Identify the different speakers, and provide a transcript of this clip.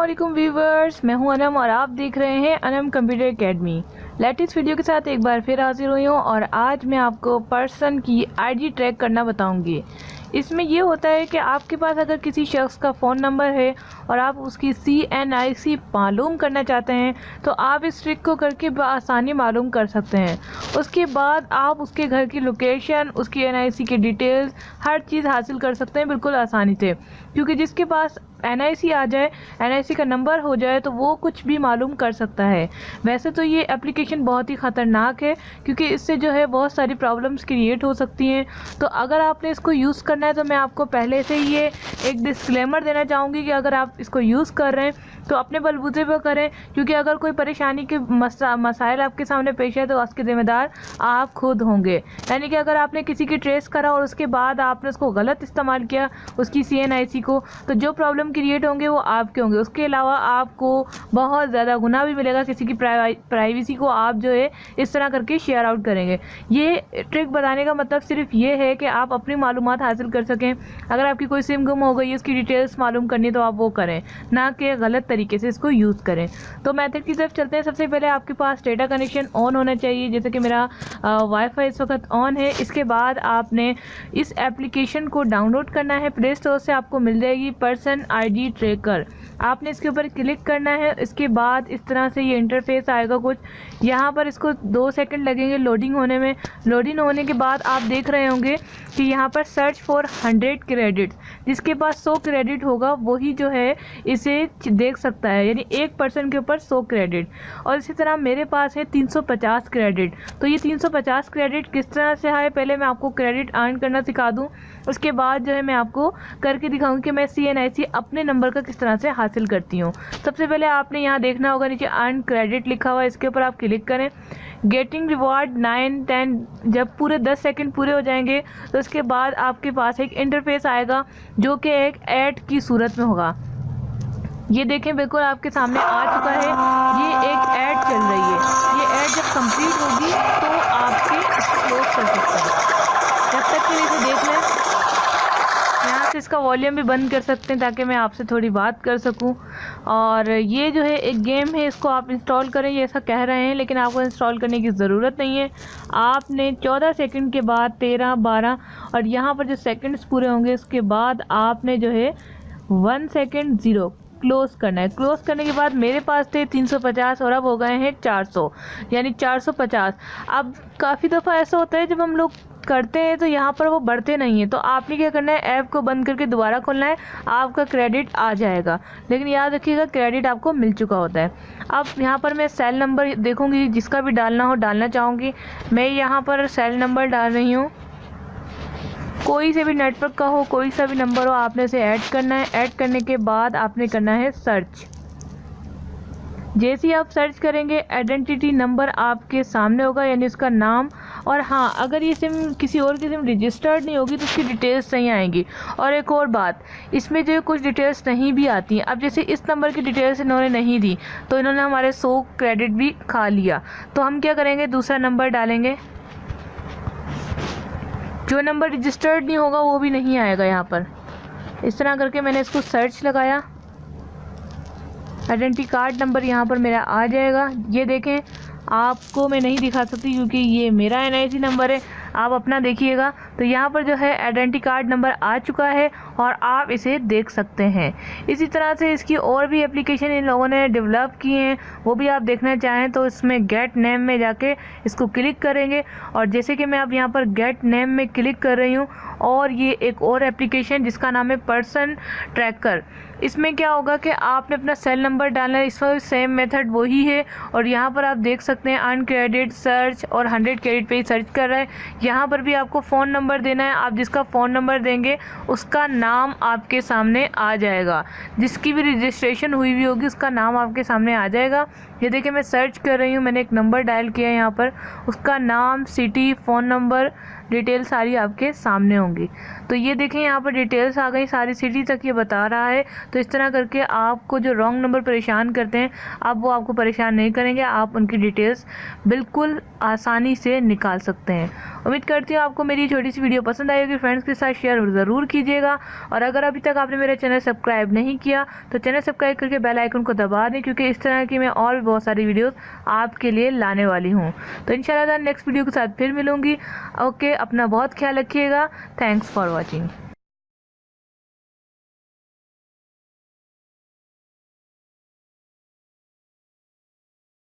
Speaker 1: अस्सलामुअलैकुम व्यूवर्स, मैं हूं अनम और आप देख रहे हैं Anam computer academy. Latest video के साथ एक बार फिर हाजिर हुई हूं और आज मैं आपको पर्सन की आईडी ट्रैक करना बताऊंगी। इसमें ये होता है कि आपके पास अगर किसी शख्स का फ़ोन नंबर है और आप उसकी CNIC मालूम करना चाहते हैं तो आप इस ट्रिक को करके बआसानी मालूम कर सकते हैं। उसके बाद आप उसके घर की लोकेशन, उसकी NIC की डिटेल्स, हर चीज़ हासिल कर सकते हैं बिल्कुल आसानी से, क्योंकि जिसके पास NIC आ जाए, NIC का नंबर हो जाए तो वो कुछ भी मालूम कर सकता है। वैसे तो ये एप्लीकेशन बहुत ही ख़तरनाक है क्योंकि इससे जो है बहुत सारी प्रॉब्लम्स क्रिएट हो सकती हैं। तो अगर आपने इसको यूज़ करना है तो मैं आपको पहले से ही ये एक डिस्क्लेमर देना चाहूँगी कि अगर आप इसको यूज़ कर रहे हैं तो अपने बलबूते पर करें, क्योंकि अगर कोई परेशानी के मसाइल आपके सामने पेश है तो उसके ज़िम्मेदार आप खुद होंगे। यानी कि अगर आपने किसी की ट्रेस करा और उसके बाद आपने उसको गलत इस्तेमाल किया उसकी CNIC को, तो जो प्रॉब्लम क्रिएट होंगे वो आपके होंगे। उसके अलावा आपको बहुत ज़्यादा गुनाह भी मिलेगा, किसी की प्राइवेसी को आप जो है इस तरह करके शेयर आउट करेंगे। ये ट्रिक बताने का मतलब सिर्फ ये है कि आप अपनी मालूमात हासिल कर सकें। अगर आपकी कोई सिम गुम हो गई, उसकी डिटेल्स मालूम करनी तो आप वो करें, ना कि गलत तरीके से इसको यूज़ करें। तो मेथड की तरफ चलते हैं। सबसे पहले आपके पास डेटा कनेक्शन ऑन होना चाहिए, जैसे कि मेरा वाईफाई इस वक्त ऑन है। इसके बाद आपने इस एप्लीकेशन को डाउनलोड करना है, प्ले स्टोर से आपको मिल जाएगी पर्सन आईडी ट्रैकर। आपने इसके ऊपर क्लिक करना है। इसके बाद इस तरह से ये इंटरफेस आएगा कुछ। यहाँ पर इसको 2 सेकंड लगेंगे लोडिंग होने में। लोडिंग होने के बाद आप देख रहे होंगे कि यहाँ पर सर्च फॉर 100 क्रेडिट, जिसके पास 100 क्रेडिट होगा वही जो है इसे देख सकता है, यानी एक पर्सन के ऊपर 100 क्रेडिट। और इसी तरह मेरे पास है 350 क्रेडिट। तो ये 350 क्रेडिट किस तरह से है, पहले मैं आपको क्रेडिट अर्न करना सिखा दूँ, उसके बाद जो है मैं आपको करके दिखाऊंगी कि मैं CNIC अपने नंबर का किस तरह से हासिल करती हूँ। सबसे पहले आपने यहाँ देखना होगा नीचे अर्न क्रेडिट लिखा हुआ है, इसके ऊपर आप क्लिक करें। गेटिंग रिवॉर्ड 9, 10, जब पूरे 10 सेकंड पूरे हो जाएंगे तो उसके बाद आपके पास एक इंटरफेस आएगा जो कि एक ऐड की सूरत में होगा। ये देखें बिल्कुल आपके सामने आ चुका है, ये एक ऐड चल रही है। ये ऐड जब कंप्लीट होगी तो आपके क्लोज कर सकते हैं। जब तक के लिए इसे देख लें, यहाँ से इसका वॉल्यूम भी बंद कर सकते हैं ताकि मैं आपसे थोड़ी बात कर सकूं। और ये जो है एक गेम है, इसको आप इंस्टॉल करें, ये ऐसा कह रहे हैं, लेकिन आपको इंस्टॉल करने की ज़रूरत नहीं है। आपने 14 सेकंड के बाद 13, 12 और यहाँ पर जो सेकंड्स पूरे होंगे उसके बाद आपने जो है 1 सेकंड 0 क्लोज़ करना है। क्लोज़ करने के बाद मेरे पास थे 350 और अब हो गए हैं 400, यानी 450। अब काफ़ी दफ़ा ऐसा होता है जब हम लोग करते हैं तो यहाँ पर वो बढ़ते नहीं हैं, तो आपने क्या करना है, ऐप को बंद करके दोबारा खोलना है, आपका क्रेडिट आ जाएगा। लेकिन याद रखिएगा क्रेडिट आपको मिल चुका होता है। अब यहाँ पर मैं सेल नंबर देखूँगी, जिसका भी डालना हो डालना चाहूँगी। मैं यहाँ पर सेल नंबर डाल रही हूँ, कोई से भी नेटवर्क का हो, कोई सा भी नंबर हो, आपने इसे ऐड करना है। ऐड करने के बाद आपने करना है सर्च। जैसे ही आप सर्च करेंगे आइडेंटिटी नंबर आपके सामने होगा, यानी उसका नाम। और हाँ, अगर ये सिम किसी और की सिम रजिस्टर्ड नहीं होगी तो उसकी डिटेल्स नहीं आएंगी। और एक और बात, इसमें जो कुछ डिटेल्स नहीं भी आती हैं। अब जैसे इस नंबर की डिटेल्स इन्होंने नहीं दी तो इन्होंने हमारे 100 क्रेडिट भी खा लिया। तो हम क्या करेंगे, दूसरा नंबर डालेंगे। जो नंबर रजिस्टर्ड नहीं होगा वो भी नहीं आएगा यहाँ पर। इस तरह करके मैंने इसको सर्च लगाया, आइडेंटिटी कार्ड नंबर यहाँ पर मेरा आ जाएगा। ये देखें, आपको मैं नहीं दिखा सकती क्योंकि ये मेरा NIC नंबर है, आप अपना देखिएगा। तो यहाँ पर जो है आइडेंटिटी कार्ड नंबर आ चुका है और आप इसे देख सकते हैं। इसी तरह से इसकी और भी एप्लीकेशन इन लोगों ने डेवलप की हैं, वो भी आप देखना चाहें तो इसमें गेट नेम में जाके इसको क्लिक करेंगे। और जैसे कि मैं अब यहाँ पर गेट नेम में क्लिक कर रही हूँ, और ये एक और एप्लीकेशन जिसका नाम है पर्सन ट्रैकर। इसमें क्या होगा कि आपने अपना सेल नंबर डालना है, इस वक्त सेम मेथड वही है। और यहाँ पर आप देख सकते हैं अर्न क्रेडिट, सर्च, और 100 क्रेडिट पे ही सर्च कर रहा है। यहाँ पर भी आपको फ़ोन नंबर देना है। आप जिसका फ़ोन नंबर देंगे उसका नाम आपके सामने आ जाएगा, जिसकी भी रजिस्ट्रेशन हुई हुई होगी उसका नाम आपके सामने आ जाएगा। ये देखिए मैं सर्च कर रही हूँ, मैंने एक नंबर डायल किया है यहाँ पर, उसका नाम, सिटी, फ़ोन नंबर डिटेल सारी आपके सामने होंगी। तो ये देखें यहाँ पर डिटेल्स आ गई, सारी सिटी तक ये बता रहा है। तो इस तरह करके आपको जो रॉन्ग नंबर परेशान करते हैं, अब वो आपको परेशान नहीं करेंगे, आप उनकी डिटेल्स बिल्कुल आसानी से निकाल सकते हैं। उम्मीद करती हूँ आपको मेरी छोटी सी वीडियो पसंद आई होगी। फ्रेंड्स के साथ शेयर ज़रूर कीजिएगा, और अगर अभी तक आपने मेरा चैनल सब्सक्राइब नहीं किया तो चैनल सब्सक्राइब करके बेल आइकन को दबा दें, क्योंकि इस तरह की मैं और भी बहुत सारी वीडियोस आपके लिए लाने वाली हूँ। तो इंशाल्लाह नेक्स्ट वीडियो के साथ फिर मिलूँगी। ओके, अपना बहुत ख्याल रखिएगा। Thanks for watching.